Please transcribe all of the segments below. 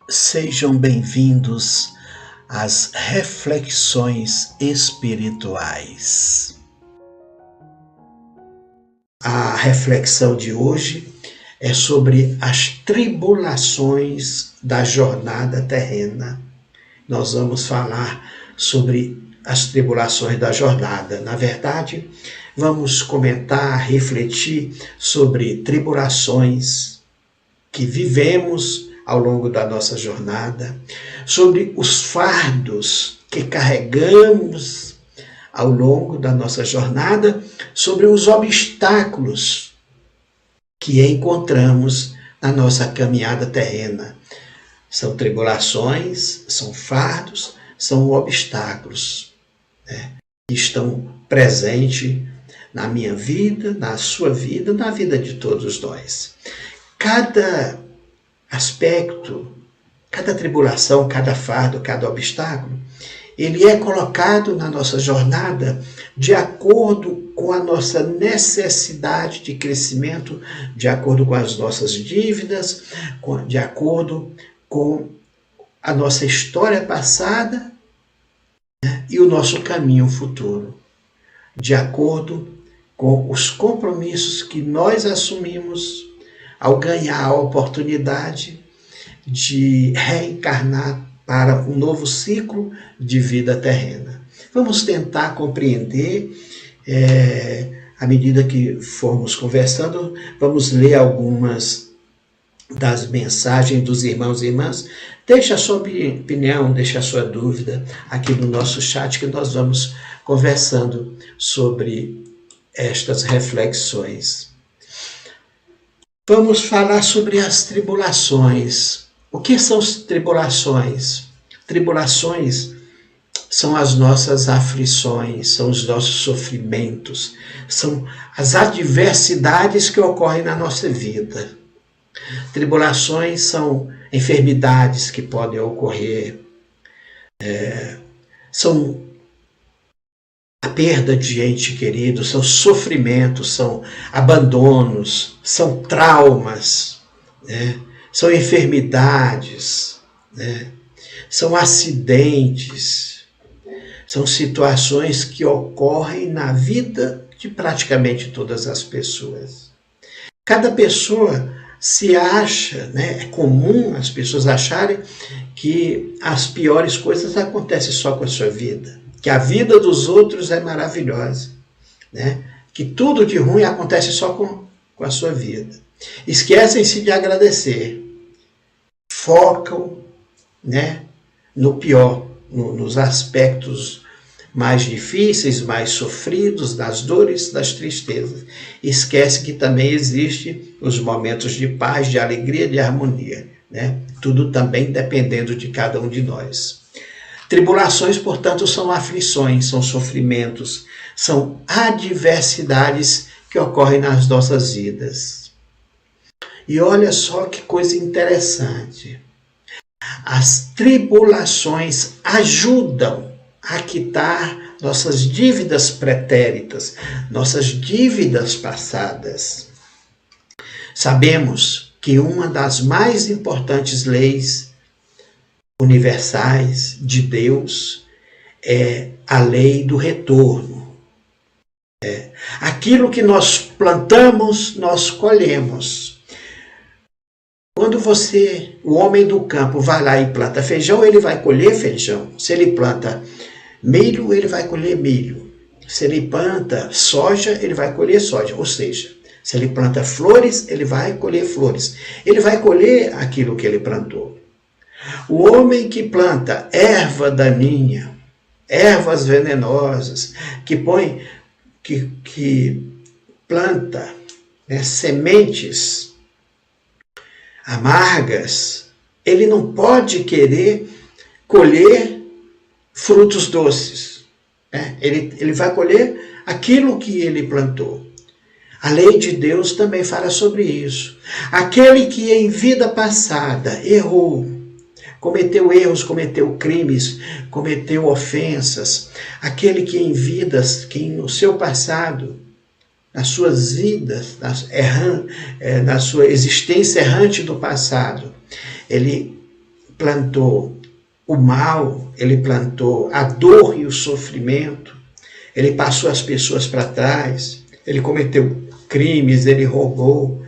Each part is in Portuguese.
Sejam bem-vindos às reflexões espirituais. A reflexão de hoje é sobre as tribulações da jornada terrena. Nós vamos falar sobre as tribulações da jornada. Na verdade, vamos comentar, refletir sobre tribulações que vivemos ao longo da nossa jornada, sobre os fardos que carregamos ao longo da nossa jornada, sobre os obstáculos que encontramos na nossa caminhada terrena. São tribulações, são fardos, são obstáculos, que estão presentes na minha vida, na sua vida, na vida de todos nós. Cada aspecto, cada tribulação, cada fardo, cada obstáculo, ele é colocado na nossa jornada de acordo com a nossa necessidade de crescimento, de acordo com as nossas dívidas, de acordo com a nossa história passada, e o nosso caminho futuro, de acordo com os compromissos que nós assumimos ao ganhar a oportunidade de reencarnar para um novo ciclo de vida terrena. Vamos tentar compreender, à medida que formos conversando, vamos ler algumas das mensagens dos irmãos e irmãs. Deixa a sua opinião, deixa a sua dúvida aqui no nosso chat, que nós vamos conversando sobre estas reflexões. Vamos falar sobre as tribulações. O que são as tribulações? Tribulações são as nossas aflições, são os nossos sofrimentos, são as adversidades que ocorrem na nossa vida. Tribulações são enfermidades que podem ocorrer, são a perda de ente querido, são sofrimentos, são abandonos, são traumas, são enfermidades, são acidentes, são situações que ocorrem na vida de praticamente todas as pessoas. Cada pessoa se acha, é comum as pessoas acharem que as piores coisas acontecem só com a sua vida, que a vida dos outros é maravilhosa, que tudo de ruim acontece só com a sua vida. Esquecem-se de agradecer, focam no pior, nos aspectos mais difíceis, mais sofridos, das dores, das tristezas. Esquece que também existem os momentos de paz, de alegria, de harmonia. Tudo também dependendo de cada um de nós. Tribulações, portanto, são aflições, são sofrimentos, são adversidades que ocorrem nas nossas vidas. E olha só que coisa interessante. As tribulações ajudam a quitar nossas dívidas pretéritas, nossas dívidas passadas. Sabemos que uma das mais importantes leis universais de Deus é a lei do retorno. Aquilo que nós plantamos, nós colhemos. Quando o homem do campo vai lá e planta feijão, ele vai colher feijão. Se ele planta milho, ele vai colher milho. Se ele planta soja, ele vai colher soja. Ou seja, se ele planta flores, ele vai colher flores. Ele vai colher aquilo que ele plantou. O homem que planta erva daninha, ervas venenosas, que planta sementes amargas, ele não pode querer colher frutos doces. Ele vai colher aquilo que ele plantou. A lei de Deus também fala sobre isso. Aquele que em vida passada errou, cometeu erros, cometeu crimes, cometeu ofensas, aquele que em vidas, que no seu passado, nas suas vidas, na sua existência errante do passado, ele plantou o mal, ele plantou a dor e o sofrimento, ele passou as pessoas para trás, ele cometeu crimes, ele roubou,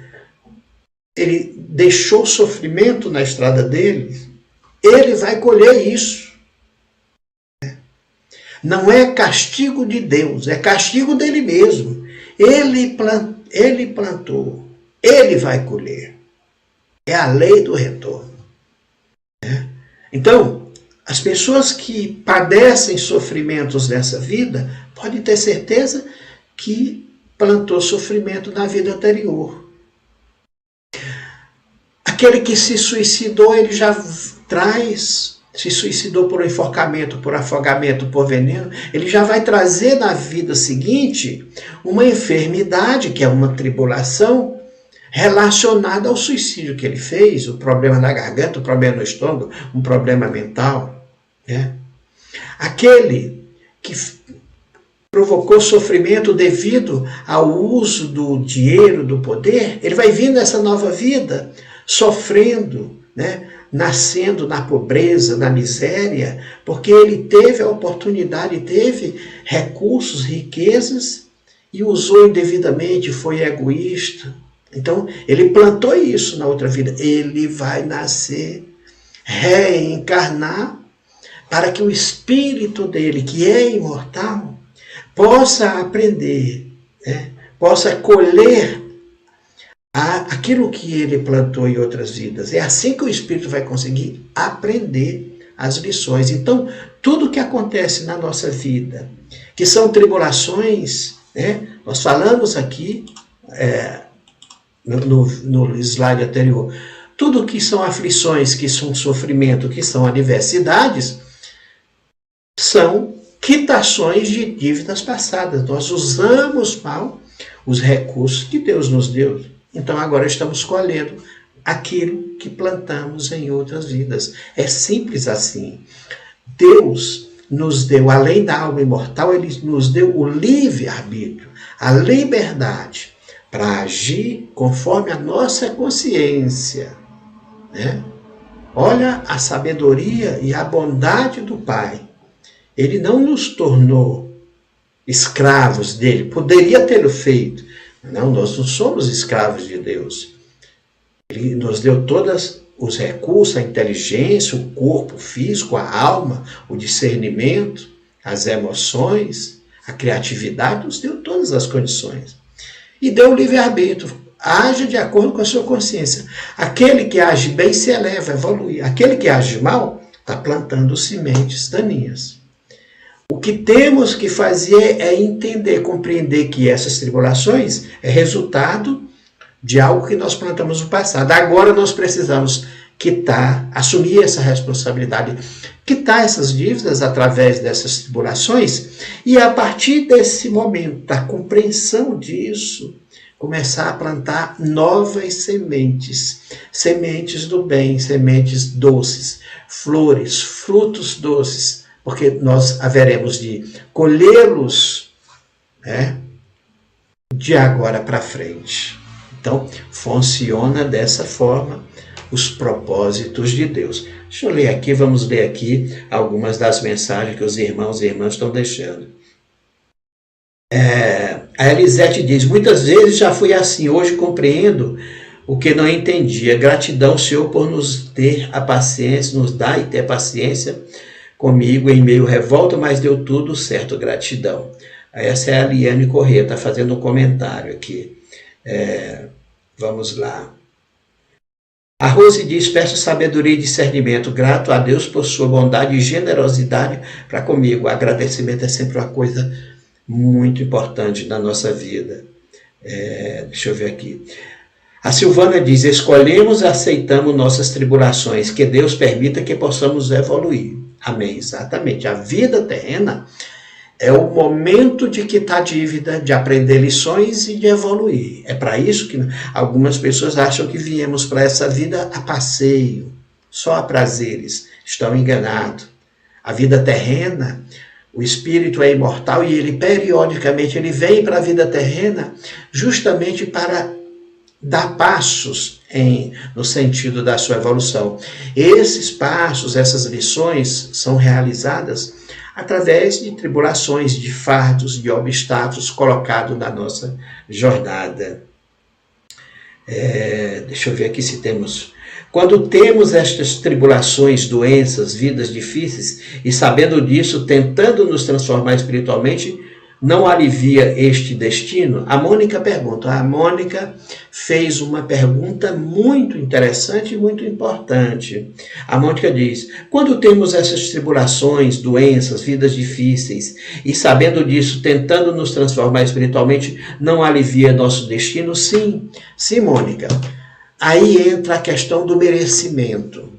ele deixou sofrimento na estrada dele, ele vai colher isso. Não é castigo de Deus, é castigo dele mesmo. Ele plantou, ele vai colher. É a lei do retorno. Então, as pessoas que padecem sofrimentos nessa vida, podem ter certeza que plantou sofrimento na vida anterior. Aquele que se suicidou, ele já se suicidou por enforcamento, por afogamento, por veneno, ele já vai trazer na vida seguinte uma enfermidade, que é uma tribulação, relacionada ao suicídio que ele fez, o problema na garganta, o problema no estômago, um problema mental. Aquele que provocou sofrimento devido ao uso do dinheiro, do poder, ele vai vir nessa nova vida sofrendo, nascendo na pobreza, na miséria, porque ele teve a oportunidade, teve recursos, riquezas, e usou indevidamente, foi egoísta. Então, ele plantou isso na outra vida. Ele vai nascer, reencarnar, para que o espírito dele, que é imortal, possa aprender, possa colher aquilo que ele plantou em outras vidas. É assim que o espírito vai conseguir aprender as lições. Então, tudo que acontece na nossa vida, que são tribulações, nós falamos aqui no slide anterior, tudo que são aflições, que são sofrimento, que são adversidades, são quitações de dívidas passadas. Nós usamos mal os recursos que Deus nos deu. Então agora estamos colhendo aquilo que plantamos em outras vidas. É simples assim. Deus nos deu, além da alma imortal, ele nos deu o livre-arbítrio, a liberdade para agir conforme a nossa consciência. Olha a sabedoria e a bondade do Pai. Ele não nos tornou escravos dele. Poderia tê-lo feito. Não, nós não somos escravos de Deus. Ele nos deu todos os recursos, a inteligência, o corpo físico, a alma, o discernimento, as emoções, a criatividade, nos deu todas as condições. E deu o livre-arbítrio. Age de acordo com a sua consciência. Aquele que age bem se eleva, evolui. Aquele que age mal está plantando sementes daninhas. O que temos que fazer é entender, compreender que essas tribulações é resultado de algo que nós plantamos no passado. Agora nós precisamos quitar, assumir essa responsabilidade, quitar essas dívidas através dessas tribulações e a partir desse momento, da compreensão disso, começar a plantar novas sementes, sementes do bem, sementes doces, flores, frutos doces, porque nós haveremos de colhê-los de agora para frente. Então, funciona dessa forma os propósitos de Deus. Deixa eu ler aqui, vamos ler aqui algumas das mensagens que os irmãos e irmãs estão deixando. A Elisete diz, muitas vezes já fui assim, hoje compreendo o que não entendia. Gratidão, Senhor, por nos ter a paciência, nos dar e ter paciência comigo em meio revolta, mas deu tudo certo, gratidão. Essa é a Liane Corrêa, está fazendo um comentário aqui. Vamos lá. A Rose diz, peço sabedoria e discernimento, grato a Deus por sua bondade e generosidade para comigo. O agradecimento é sempre uma coisa muito importante na nossa vida. Deixa eu ver aqui. A Silvana diz, escolhemos e aceitamos nossas tribulações, que Deus permita que possamos evoluir. Amém, exatamente. A vida terrena é o momento de quitar dívida, de aprender lições e de evoluir. É para isso que algumas pessoas acham que viemos para essa vida a passeio, só a prazeres. Estão enganados. A vida terrena, o espírito é imortal e ele periodicamente ele vem para a vida terrena justamente para dar passos no sentido da sua evolução. Esses passos, essas lições são realizadas através de tribulações, de fardos, de obstáculos colocados na nossa jornada. Deixa eu ver aqui se temos. Quando temos estas tribulações, doenças, vidas difíceis, e sabendo disso, tentando nos transformar espiritualmente, não alivia este destino? A Mônica pergunta. A Mônica fez uma pergunta muito interessante e muito importante. A Mônica diz: quando temos essas tribulações, doenças, vidas difíceis, e sabendo disso, tentando nos transformar espiritualmente, não alivia nosso destino? Sim, sim, Mônica. Aí entra a questão do merecimento.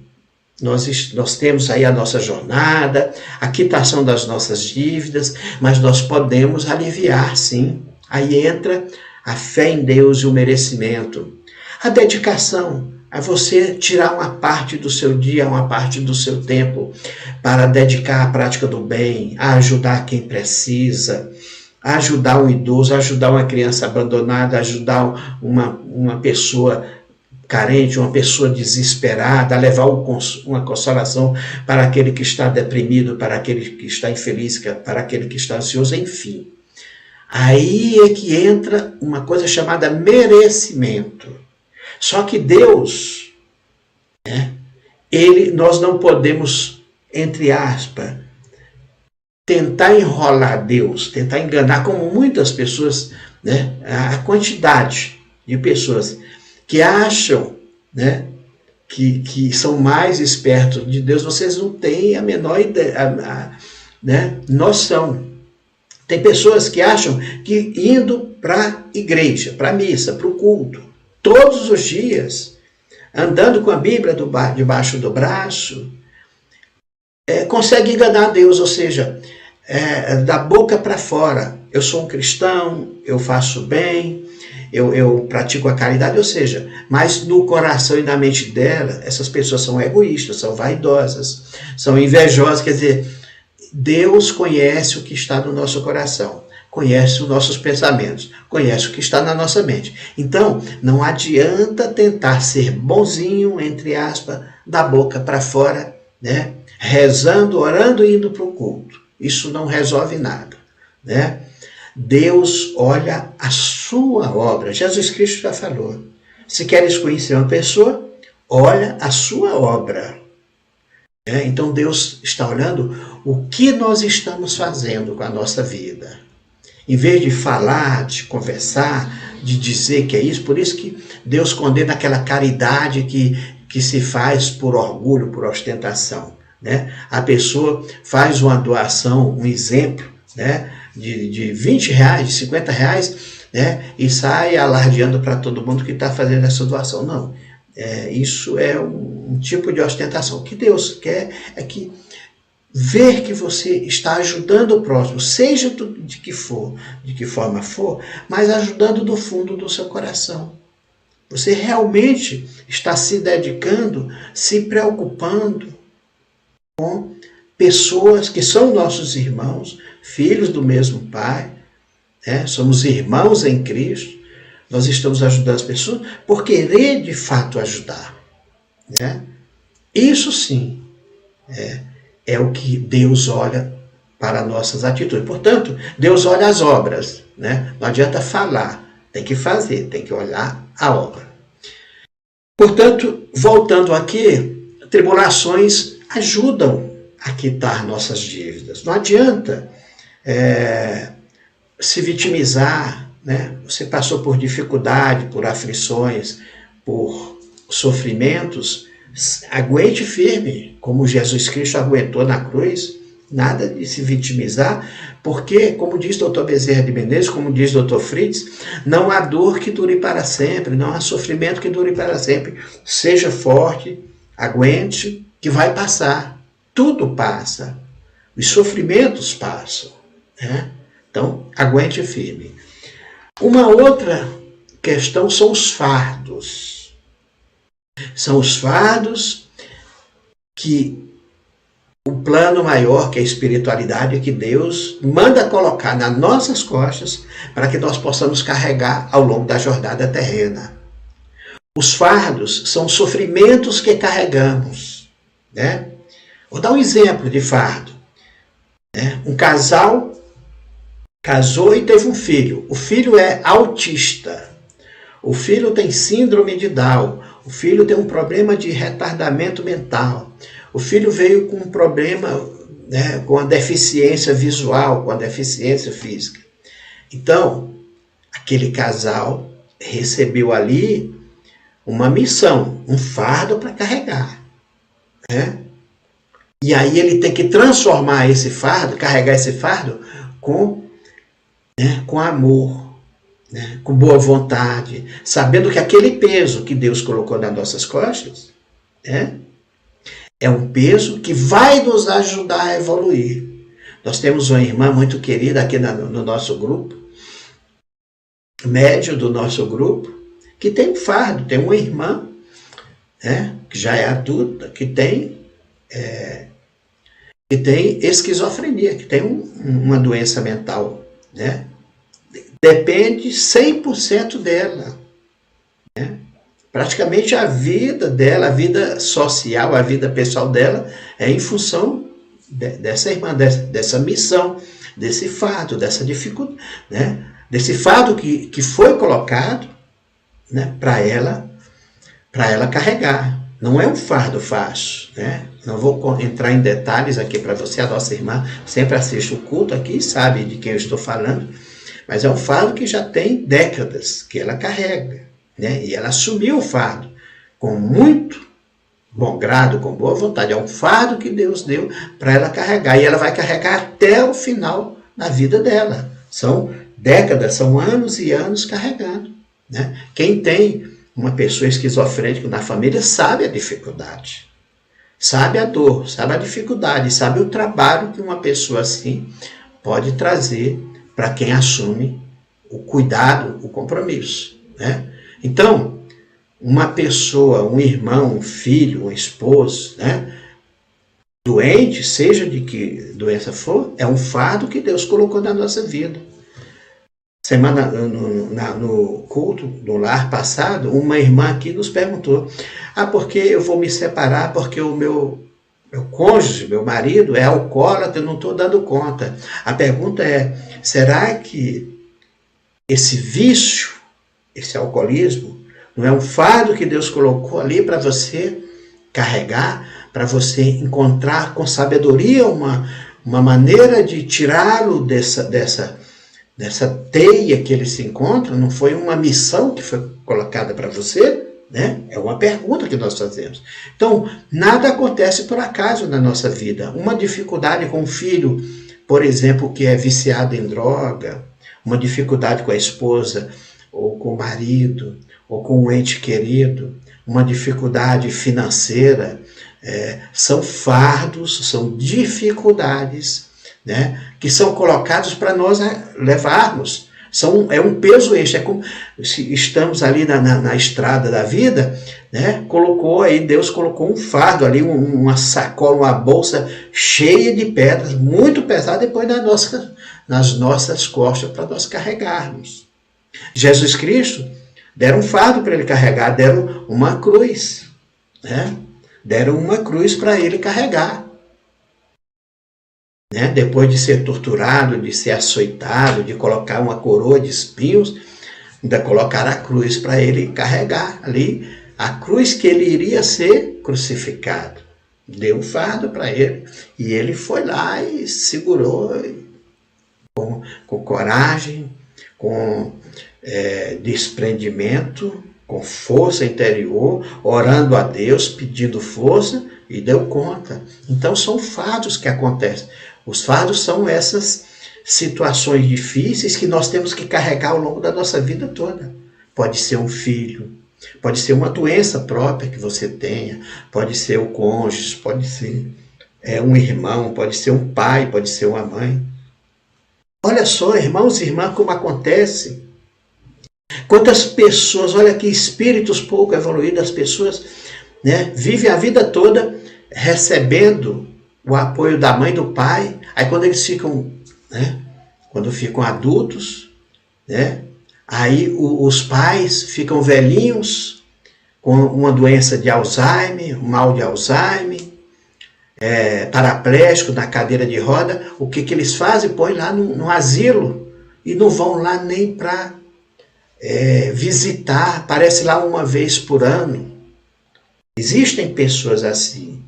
Nós temos aí a nossa jornada, a quitação das nossas dívidas, mas nós podemos aliviar, sim. Aí entra a fé em Deus e o merecimento. A dedicação, a você tirar uma parte do seu dia, uma parte do seu tempo, para dedicar à prática do bem, a ajudar quem precisa, a ajudar um idoso, a ajudar uma criança abandonada, a ajudar uma pessoa carente, uma pessoa desesperada, a levar uma consolação para aquele que está deprimido, para aquele que está infeliz, para aquele que está ansioso, enfim. Aí é que entra uma coisa chamada merecimento. Só que Deus, nós não podemos, entre aspas, tentar enrolar Deus, tentar enganar, como muitas pessoas, a quantidade de pessoas que acham, que são mais espertos de Deus, vocês não têm a menor ideia, noção. Tem pessoas que acham que indo para a igreja, para a missa, para o culto, todos os dias, andando com a Bíblia debaixo do braço, consegue enganar Deus, ou seja, da boca para fora. Eu sou um cristão, eu faço bem, eu pratico a caridade, ou seja, mas no coração e na mente dela, essas pessoas são egoístas, são vaidosas, são invejosas. Quer dizer, Deus conhece o que está no nosso coração, conhece os nossos pensamentos, conhece o que está na nossa mente. Então, não adianta tentar ser bonzinho, entre aspas, da boca para fora, rezando, orando e indo para o culto. Isso não resolve nada, Deus olha a sua obra. Jesus Cristo já falou. Se queres conhecer uma pessoa, olha a sua obra. Então Deus está olhando o que nós estamos fazendo com a nossa vida. Em vez de falar, de conversar, de dizer que é isso, por isso que Deus condena aquela caridade que se faz por orgulho, por ostentação. A pessoa faz uma doação, um exemplo, de 20 reais, de 50 reais, e sai alardeando para todo mundo que está fazendo essa doação. Não, isso é um tipo de ostentação. O que Deus quer é que ver que você está ajudando o próximo, seja de que forma for, mas ajudando do fundo do seu coração. Você realmente está se dedicando, se preocupando com pessoas que são nossos irmãos, filhos do mesmo Pai, somos irmãos em Cristo. Nós estamos ajudando as pessoas por querer de fato ajudar. Isso sim é o que Deus olha para nossas atitudes. Portanto, Deus olha as obras. Não adianta falar, tem que fazer, tem que olhar a obra. Portanto, voltando aqui, tribulações ajudam a quitar nossas dívidas. Não adianta se vitimizar, Você passou por dificuldade, por aflições, por sofrimentos, aguente firme, como Jesus Cristo aguentou na cruz. Nada de se vitimizar, porque, como diz Dr. Bezerra de Menezes, como diz Dr. Fritz, não há dor que dure para sempre, não há sofrimento que dure para sempre. Seja forte, aguente, que vai passar. Tudo passa. Os sofrimentos passam. Então, aguente firme. Uma outra questão são os fardos. São os fardos que o plano maior, que é a espiritualidade, é que Deus manda colocar nas nossas costas para que nós possamos carregar ao longo da jornada terrena. Os fardos são sofrimentos que carregamos, né? Vou dar um exemplo de fardo, né? Um casal casou e teve um filho. O filho é autista. O filho tem síndrome de Down. O filho tem um problema de retardamento mental. O filho veio com um problema, né, com a deficiência visual, com a deficiência física. Então, aquele casal recebeu ali uma missão, um fardo para carregar, né? E aí ele tem que transformar esse fardo, carregar esse fardo com, né, com amor, né, com boa vontade, sabendo que aquele peso que Deus colocou nas nossas costas, né, é um peso que vai nos ajudar a evoluir. Nós temos uma irmã muito querida aqui no nosso grupo, médio do nosso grupo, que tem um fardo, tem uma irmã, né, que já é adulta, que tem esquizofrenia, que tem uma doença mental, né? Depende 100% dela, né? Praticamente a vida dela, a vida social, a vida pessoal dela é em função dessa irmã, dessa missão, desse fardo, dessa dificuldade, né? Desse fardo que foi colocado, né, para ela carregar. Não é um fardo fácil, né? Não vou entrar em detalhes aqui para você. A nossa irmã sempre assiste o culto aqui e sabe de quem eu estou falando, mas é um fardo que já tem décadas que ela carrega, né? E ela assumiu o fardo com muito bom grado, com boa vontade. É um fardo que Deus deu para ela carregar, e ela vai carregar até o final da vida dela. São décadas, são anos e anos carregando, né? Quem tem uma pessoa esquizofrênica na família sabe a dificuldade, sabe a dor, sabe a dificuldade, sabe o trabalho que uma pessoa assim pode trazer para quem assume o cuidado, o compromisso, né? Então, uma pessoa, um irmão, um filho, um esposo, né, doente, seja de que doença for, é um fardo que Deus colocou na nossa vida. Semana no culto do lar passado, uma irmã aqui nos perguntou: porque eu vou me separar porque o meu cônjuge, meu marido, é alcoólatra, eu não estou dando conta. A pergunta é: será que esse vício, esse alcoolismo, não é um fardo que Deus colocou ali para você carregar, para você encontrar com sabedoria uma maneira de tirá-lo dessa teia que ele se encontra? Não foi uma missão que foi colocada para você, né? É uma pergunta que nós fazemos. Então, nada acontece por acaso na nossa vida. Uma dificuldade com o filho, por exemplo, que é viciado em droga, uma dificuldade com a esposa, ou com o marido, ou com um ente querido, uma dificuldade financeira, são fardos, são dificuldades, né, que são colocados para nós levarmos. É um peso extra. É como se estamos ali na estrada da vida, né, Deus colocou um fardo ali, uma sacola, uma bolsa cheia de pedras, muito pesada, depois nas nossas costas, para nós carregarmos. Jesus Cristo deram um fardo para ele carregar, deram uma cruz, né? Deram uma cruz para ele carregar, né? Depois de ser torturado, de ser açoitado, de colocar uma coroa de espinhos, ainda colocaram a cruz para ele carregar ali, a cruz que ele iria ser crucificado. Deu um fardo para ele, e ele foi lá e segurou com coragem, com desprendimento, com força interior, orando a Deus, pedindo força, e deu conta. Então são fardos que acontecem. Os fardos são essas situações difíceis que nós temos que carregar ao longo da nossa vida toda. Pode ser um filho, pode ser uma doença própria que você tenha, pode ser o cônjuge, pode ser um irmão, pode ser um pai, pode ser uma mãe. Olha só, irmãos e irmãs, como acontece. Quantas pessoas, olha que espíritos pouco evoluídos, as pessoas, né, vivem a vida toda recebendo o apoio da mãe e do pai. Aí quando eles ficam, né, quando ficam adultos, né, aí os pais ficam velhinhos, com uma doença de Alzheimer, um mal de Alzheimer, paraplégico, na cadeira de roda, o que eles fazem? Põe lá no asilo e não vão lá nem para visitar, aparece lá uma vez por ano. Existem pessoas assim,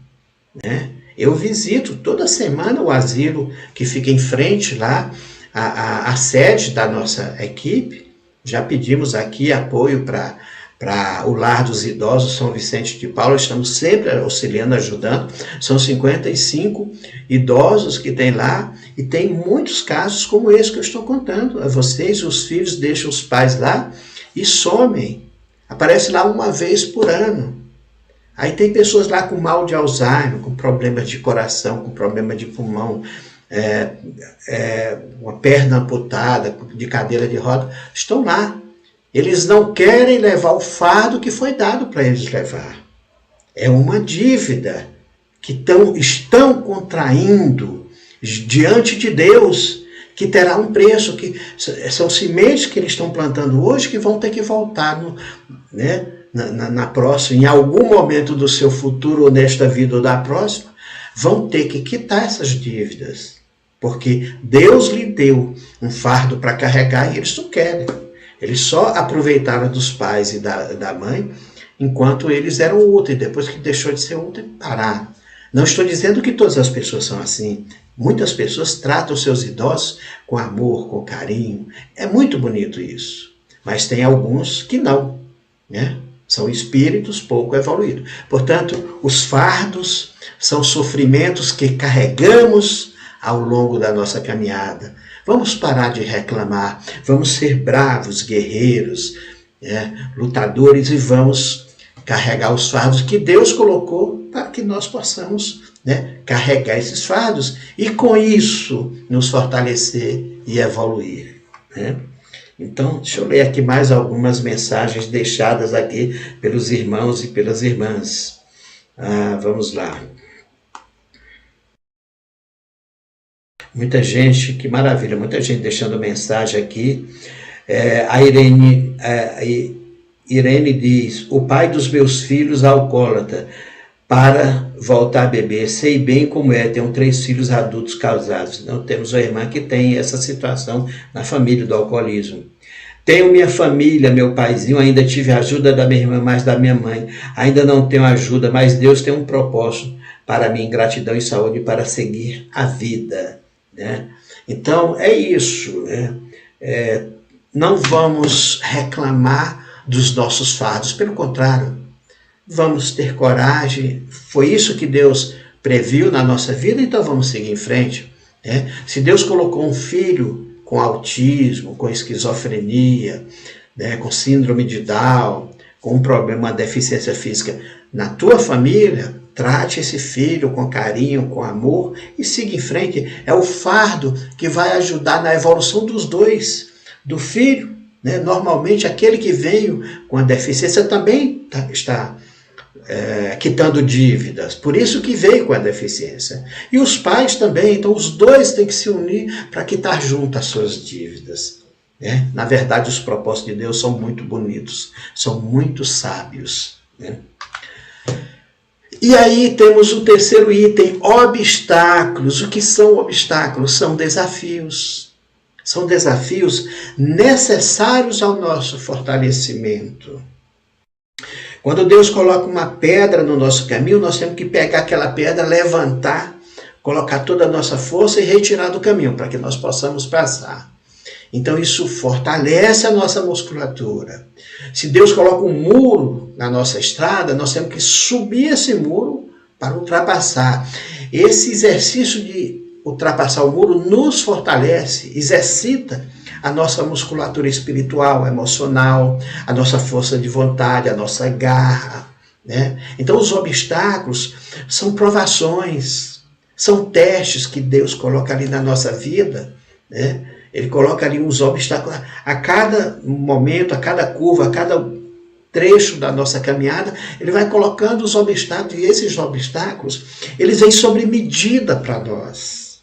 né? Eu visito toda semana o asilo que fica em frente lá, a sede da nossa equipe. Já pedimos aqui apoio para o Lar dos Idosos São Vicente de Paula, estamos sempre auxiliando, ajudando. São 55 idosos que tem lá, e tem muitos casos como esse que eu estou contando a vocês. Os filhos deixam os pais lá e somem, aparece lá uma vez por ano. Aí tem pessoas lá com mal de Alzheimer, com problemas de coração, com problema de pulmão, uma perna amputada, de cadeira de roda, estão lá. Eles não querem levar o fardo que foi dado para eles levar. É uma dívida que estão contraindo diante de Deus, que terá um preço, que são sementes que eles estão plantando hoje que vão ter que voltar na próxima, em algum momento do seu futuro, ou nesta vida ou da próxima, vão ter que quitar essas dívidas. Porque Deus lhe deu um fardo para carregar e eles não querem. Eles só aproveitaram dos pais e da mãe enquanto eles eram úteis. Depois que deixou de ser útil, pararam. Não estou dizendo que todas as pessoas são assim. Muitas pessoas tratam seus idosos com amor, com carinho. É muito bonito isso. Mas tem alguns que não, né? São espíritos pouco evoluídos. Portanto, os fardos são sofrimentos que carregamos ao longo da nossa caminhada. Vamos parar de reclamar, vamos ser bravos, guerreiros, lutadores, e vamos carregar os fardos que Deus colocou para que nós possamos carregar esses fardos e com isso nos fortalecer e evoluir. Então, deixa eu ler aqui mais algumas mensagens deixadas aqui pelos irmãos e pelas irmãs. Vamos lá. Muita gente, que maravilha, muita gente deixando mensagem aqui. A Irene diz: o pai dos meus filhos alcoólatra, para voltar a beber, sei bem como é, tenho 3 filhos adultos casados. Não temos uma irmã que tem essa situação na família do alcoolismo. Tenho minha família, meu paizinho, ainda tive a ajuda da minha irmã, mais da minha mãe. Ainda não tenho ajuda, mas Deus tem um propósito para mim, gratidão e saúde para seguir a vida. Então, é isso. Não vamos reclamar dos nossos fardos, pelo contrário, vamos ter coragem. Foi isso que Deus previu na nossa vida, então vamos seguir em frente. Se Deus colocou um filho com autismo, com esquizofrenia, com síndrome de Down, com um problema, uma deficiência física na tua família, trate esse filho com carinho, com amor e siga em frente. É o fardo que vai ajudar na evolução dos dois, do filho. Normalmente aquele que veio com a deficiência também está quitando dívidas, por isso que veio com a deficiência. E os pais também, então os dois têm que se unir para quitar junto as suas dívidas. Na verdade, os propósitos de Deus são muito bonitos, são muito sábios. E aí temos o terceiro item, obstáculos. O que são obstáculos? São desafios. São desafios necessários ao nosso fortalecimento. Quando Deus coloca uma pedra no nosso caminho, nós temos que pegar aquela pedra, levantar, colocar toda a nossa força e retirar do caminho, para que nós possamos passar. Então isso fortalece a nossa musculatura. Se Deus coloca um muro na nossa estrada, nós temos que subir esse muro para ultrapassar. Esse exercício de ultrapassar o muro nos fortalece, exercita a nossa musculatura espiritual, emocional, a nossa força de vontade, a nossa garra. Então os obstáculos são provações, são testes que Deus coloca ali na nossa vida. Ele coloca ali uns obstáculos a cada momento, a cada curva, a cada trecho da nossa caminhada. Ele vai colocando os obstáculos, e esses obstáculos, eles vêm sobre medida para nós.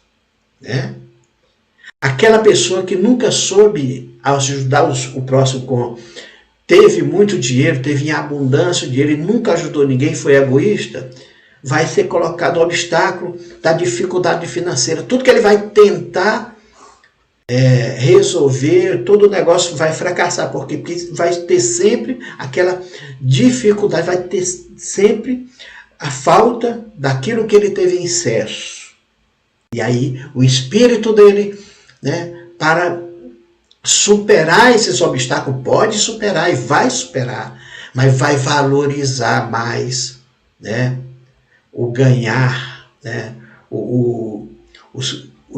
Aquela pessoa que nunca soube ajudar o próximo com teve muito dinheiro, teve em abundância o dinheiro e nunca ajudou ninguém, foi egoísta, vai ser colocado o obstáculo da dificuldade financeira. Tudo que ele vai tentar resolver, todo o negócio vai fracassar, porque vai ter sempre aquela dificuldade, vai ter sempre a falta daquilo que ele teve em excesso. E aí o espírito dele, né, para superar esses obstáculos, pode superar e vai superar, mas vai valorizar mais, né, o ganhar, né, o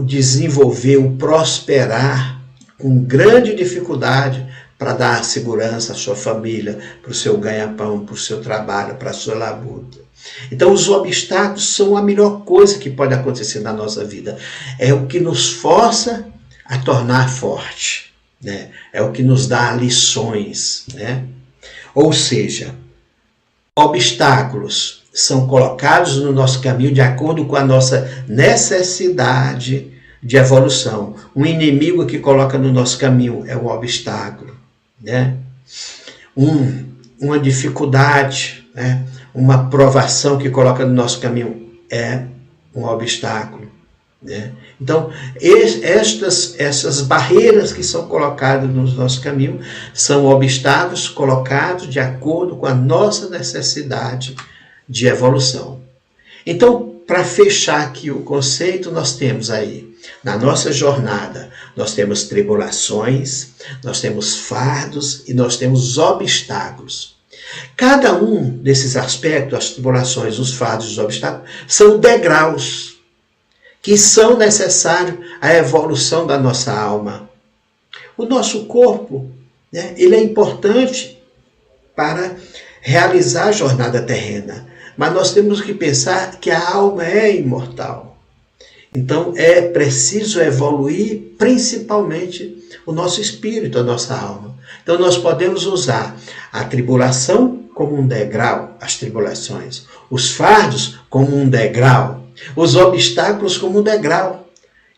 desenvolver, o prosperar com grande dificuldade para dar segurança à sua família, para o seu ganha-pão, para o seu trabalho, para a sua labuta. Então os obstáculos são a melhor coisa que pode acontecer na nossa vida. É o que nos força a tornar forte, né? É o que nos dá lições, né? Ou seja, obstáculos são colocados no nosso caminho de acordo com a nossa necessidade de evolução. Um inimigo que coloca no nosso caminho é um obstáculo, né? Uma dificuldade, né? Uma provação que coloca no nosso caminho é um obstáculo, né? Então, essas barreiras que são colocadas no nosso caminho são obstáculos colocados de acordo com a nossa necessidade de evolução. Então, para fechar aqui o conceito, nós temos aí, na nossa jornada, nós temos tribulações, nós temos fardos e nós temos obstáculos. Cada um desses aspectos, as tribulações, os fardos e os obstáculos, são degraus que são necessários à evolução da nossa alma. O nosso corpo, né, ele é importante para realizar a jornada terrena, mas nós temos que pensar que a alma é imortal. Então é preciso evoluir principalmente o nosso espírito, a nossa alma. Então nós podemos usar a tribulação como um degrau, as tribulações, os fardos como um degrau, os obstáculos como um degrau.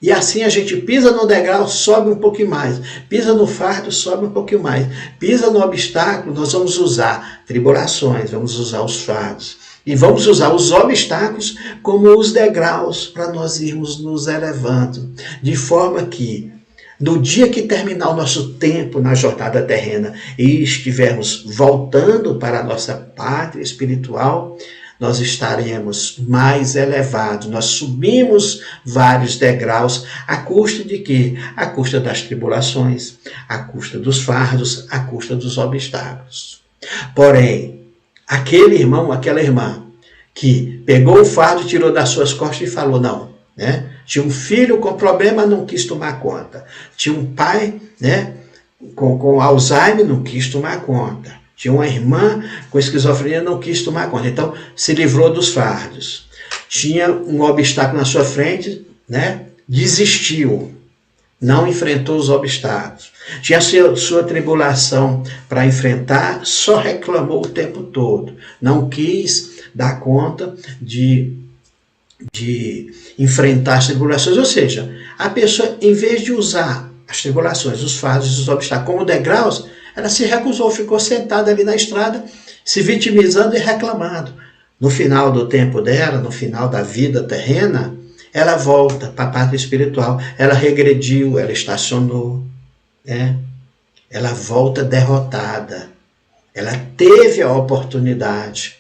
E assim a gente pisa no degrau, sobe um pouquinho mais. Pisa no fardo, sobe um pouquinho mais. Pisa no obstáculo, nós vamos usar tribulações, vamos usar os fardos. E vamos usar os obstáculos como os degraus para nós irmos nos elevando. De forma que, no dia que terminar o nosso tempo na jornada terrena e estivermos voltando para a nossa pátria espiritual, nós estaremos mais elevados. Nós subimos vários degraus, à custa de quê? À custa das tribulações, à custa dos fardos, à custa dos obstáculos. Porém, aquele irmão, aquela irmã, que pegou o fardo, tirou das suas costas e falou, não, né? Tinha um filho com problema, não quis tomar conta. Tinha um pai, né, com Alzheimer, não quis tomar conta. Tinha uma irmã com esquizofrenia, não quis tomar conta. Então, se livrou dos fardos. Tinha um obstáculo na sua frente, né? Desistiu. Não enfrentou os obstáculos. Tinha sua tribulação para enfrentar, só reclamou o tempo todo. Não quis dar conta de enfrentar as tribulações. Ou seja, a pessoa, em vez de usar as tribulações, os fardos e os obstáculos como degraus, ela se recusou, ficou sentada ali na estrada, se vitimizando e reclamando. No final do tempo dela, no final da vida terrena, ela volta para a pátria espiritual. Ela regrediu, ela estacionou, né? Ela volta derrotada. Ela teve a oportunidade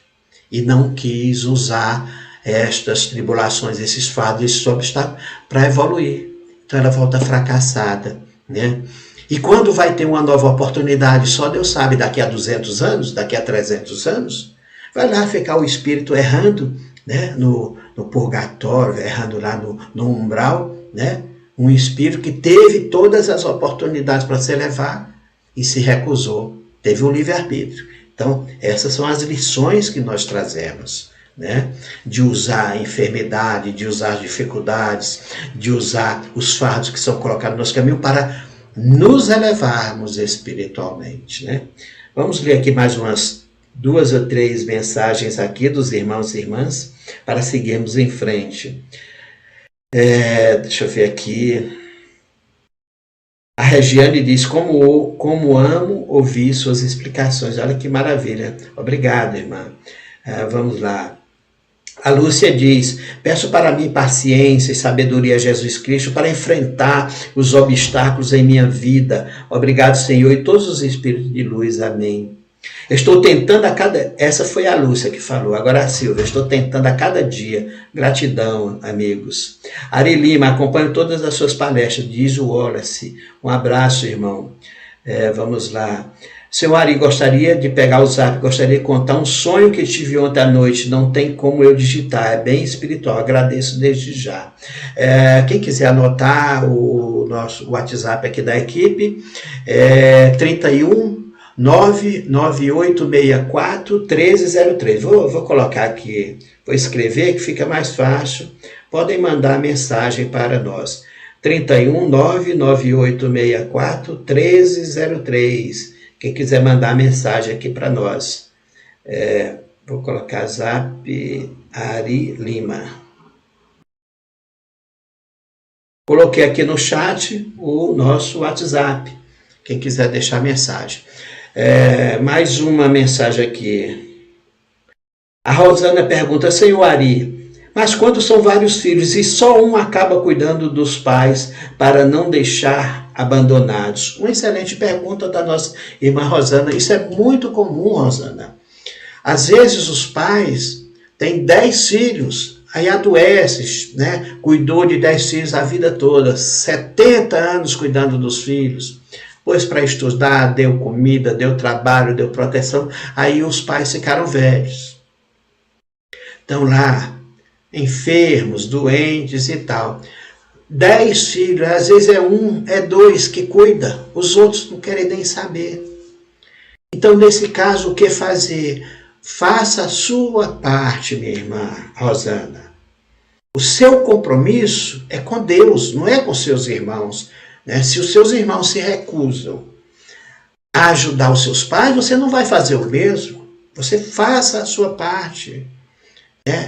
e não quis usar estas tribulações, esses fardos, esses obstáculos para evoluir. Então ela volta fracassada, né? E quando vai ter uma nova oportunidade, só Deus sabe, daqui a 200 anos, daqui a 300 anos, vai lá ficar o espírito errando, né, no purgatório, errando lá no umbral, né? Um espírito que teve todas as oportunidades para se elevar e se recusou, teve um livre-arbítrio. Então, essas são as lições que nós trazemos, né? De usar a enfermidade, de usar as dificuldades, de usar os fardos que são colocados no nosso caminho para nos elevarmos espiritualmente, né? Vamos ler aqui mais umas 2 ou 3 mensagens aqui dos irmãos e irmãs para seguirmos em frente. Deixa eu ver aqui. A Regiane diz, como amo ouvir suas explicações. Olha que maravilha. Obrigado, irmã. Vamos lá. A Lúcia diz, peço para mim paciência e sabedoria a Jesus Cristo para enfrentar os obstáculos em minha vida. Obrigado, Senhor, e todos os espíritos de luz. Amém. Estou tentando a cada... Essa foi a Lúcia que falou. Agora a Silvia. Estou tentando a cada dia. Gratidão, amigos. Ari Lima, acompanho todas as suas palestras. Diz o Wallace. Um abraço, irmão. Vamos lá. Seu Ari, gostaria de pegar o zap. Gostaria de contar um sonho que tive ontem à noite. Não tem como eu digitar. É bem espiritual. Agradeço desde já. Quem quiser anotar o nosso WhatsApp aqui da equipe. 31 99864 1303. Vou colocar aqui, vou escrever que fica mais fácil. Podem mandar mensagem para nós. 31 99864 1303. Quem quiser mandar mensagem aqui para nós. Vou colocar zap Ari Lima. Coloquei aqui no chat o nosso WhatsApp. Quem quiser deixar mensagem. Mais uma mensagem aqui. A Rosana pergunta, Senhor Ari, mas quando são vários filhos e só um acaba cuidando dos pais para não deixar abandonados? Uma excelente pergunta da nossa irmã Rosana. Isso é muito comum, Rosana. Às vezes os pais têm 10 filhos, aí adoece, né? Cuidou de 10 filhos a vida toda, 70 anos cuidando dos filhos. Pôs para estudar, deu comida, deu trabalho, deu proteção. Aí os pais ficaram velhos. Estão lá, enfermos, doentes e tal. 10 filhos, às vezes é 1, é 2 que cuida. Os outros não querem nem saber. Então, nesse caso, o que fazer? Faça a sua parte, minha irmã Rosana. O seu compromisso é com Deus, não é com seus irmãos. Se os seus irmãos se recusam a ajudar os seus pais, você não vai fazer o mesmo. Você faça a sua parte.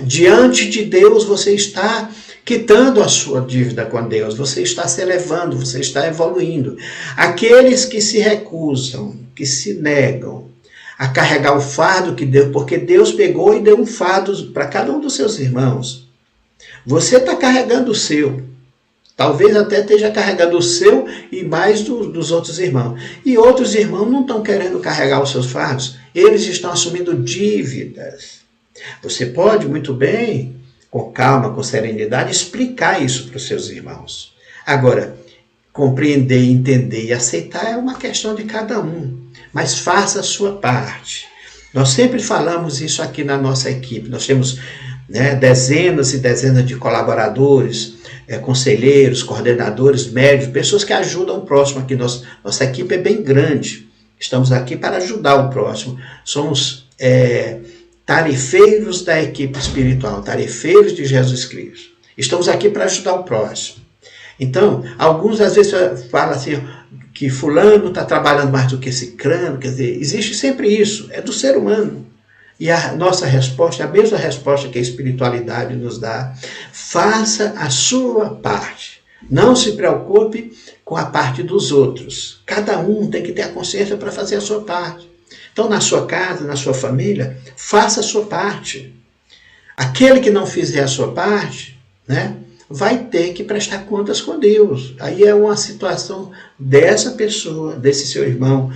Diante de Deus, você está quitando a sua dívida com Deus. Você está se elevando, você está evoluindo. Aqueles que se recusam, que se negam a carregar o fardo que Deus... Porque Deus pegou e deu um fardo para cada um dos seus irmãos. Você está carregando o seu. Talvez até esteja carregando o seu e mais dos outros irmãos. E outros irmãos não estão querendo carregar os seus fardos. Eles estão assumindo dívidas. Você pode muito bem, com calma, com serenidade, explicar isso para os seus irmãos. Agora, compreender, entender e aceitar é uma questão de cada um. Mas faça a sua parte. Nós sempre falamos isso aqui na nossa equipe. Nós temos dezenas e dezenas de colaboradores, conselheiros, coordenadores, médicos, pessoas que ajudam o próximo aqui. Nossa equipe é bem grande. Estamos aqui para ajudar o próximo. Somos tarefeiros da equipe espiritual, tarefeiros de Jesus Cristo. Estamos aqui para ajudar o próximo. Então, alguns às vezes falam assim, que fulano está trabalhando mais do que ciclano, quer dizer, existe sempre isso, é do ser humano. E a nossa resposta é a mesma resposta que a espiritualidade nos dá. Faça a sua parte. Não se preocupe com a parte dos outros. Cada um tem que ter a consciência para fazer a sua parte. Então, na sua casa, na sua família, faça a sua parte. Aquele que não fizer a sua parte, vai ter que prestar contas com Deus. Aí é uma situação dessa pessoa, desse seu irmão,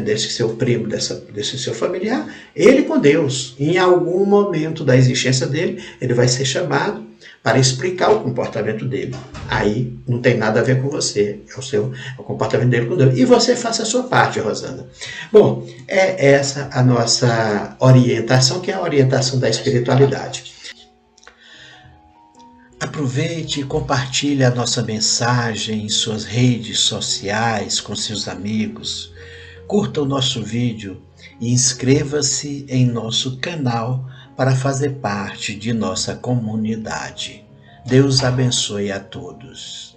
desse seu primo, desse seu familiar, ele com Deus. Em algum momento da existência dele, ele vai ser chamado para explicar o comportamento dele. Aí não tem nada a ver com você, é o comportamento dele com Deus. E você faça a sua parte, Rosana. Bom, é essa a nossa orientação, que é a orientação da espiritualidade. Aproveite e compartilhe a nossa mensagem em suas redes sociais, com seus amigos. Curta o nosso vídeo e inscreva-se em nosso canal para fazer parte de nossa comunidade. Deus abençoe a todos.